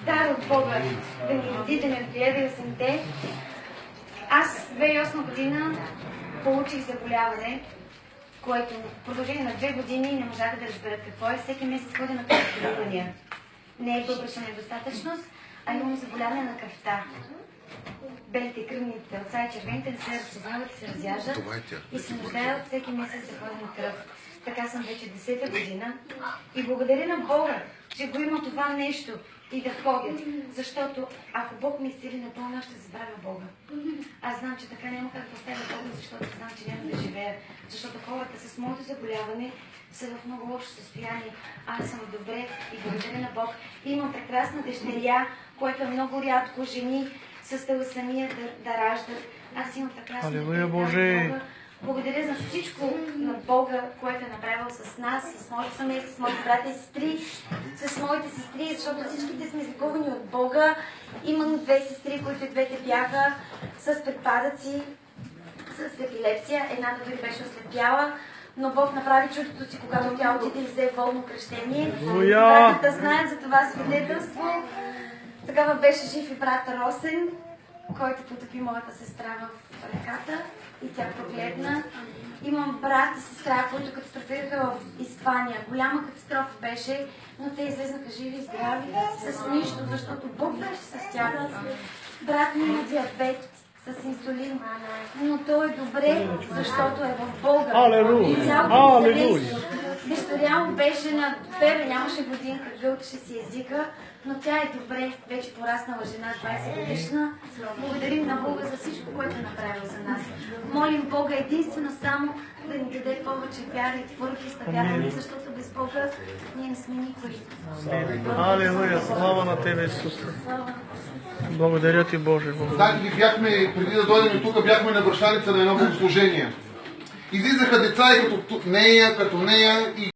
Дар от Бога да ни роди, да ни отгледа и осемте. Аз в 2008 година получих заболяване, което в продължение на 2 години не можах да разбера какво е. Всеки месец ходя на кръвоизпитвания. Не е бъбречна недостатъчност, а имам заболяване на кръвта. Белите кръвни телца и червените не се разпознават и се разяждат и се нуждаят всеки месец да ходя на кръв. Така съм вече 10-та година и благодаря на Бога, че го има това нещо и да ходят. Защото ако Бог ми изцели напълно, аз ще забравя Бога. Аз знам, че така няма как да оставя Бога, защото знам, че няма да живея. Защото хората с моето заболяване са в много лошо състояние. Аз съм добре и благодаря на Бог. Имам прекрасна дъщеря, което е много рядко жени с таласемия да раждат. Аз имам прекрасна дъщеря. Благодаря за всичко на Бога, което е направил с нас, с моите семейства, с моите брати и сестри, с моите сестри, защото всичките сме излекувани от Бога. Имам 2 сестри, които двете бяха с припадъци, с епилепсия. Едната дори беше ослепяла, но Бог направи чудото си, когато тя отиде и взе волно кръщение. Братята знаят за това свидетелство. Тогава беше жив и брат Росен, който потопи моята сестра в реката и тя прогледна. Имам брат и сестра, които катастрофираха в Испания. Голяма катастрофа беше, но те излезнаха живи и здрави с нищо, защото Бог беше с тях. Брат ми има диабет с инсулин, но той е добре, защото е в Бога. Алелуя! Дъщеря му беше на бебе, нямаше годинка, гълташе си езика, но тя е добре, вече пораснала жена, 20 годишна. Благодарим на Бога за всичко, което е направил за нас. Молим Бога единствено само да ни даде повече вяра и твърдост на вяра, защото без Бога ние не сме никой. Алелуя! Слава на Тебе, Исус! Благодаря Ти, Боже! Знаете ли, бяхме, преди да дойдем тук, бяхме на Бръшаница на едно богослужение. Излизаха деца и като нея и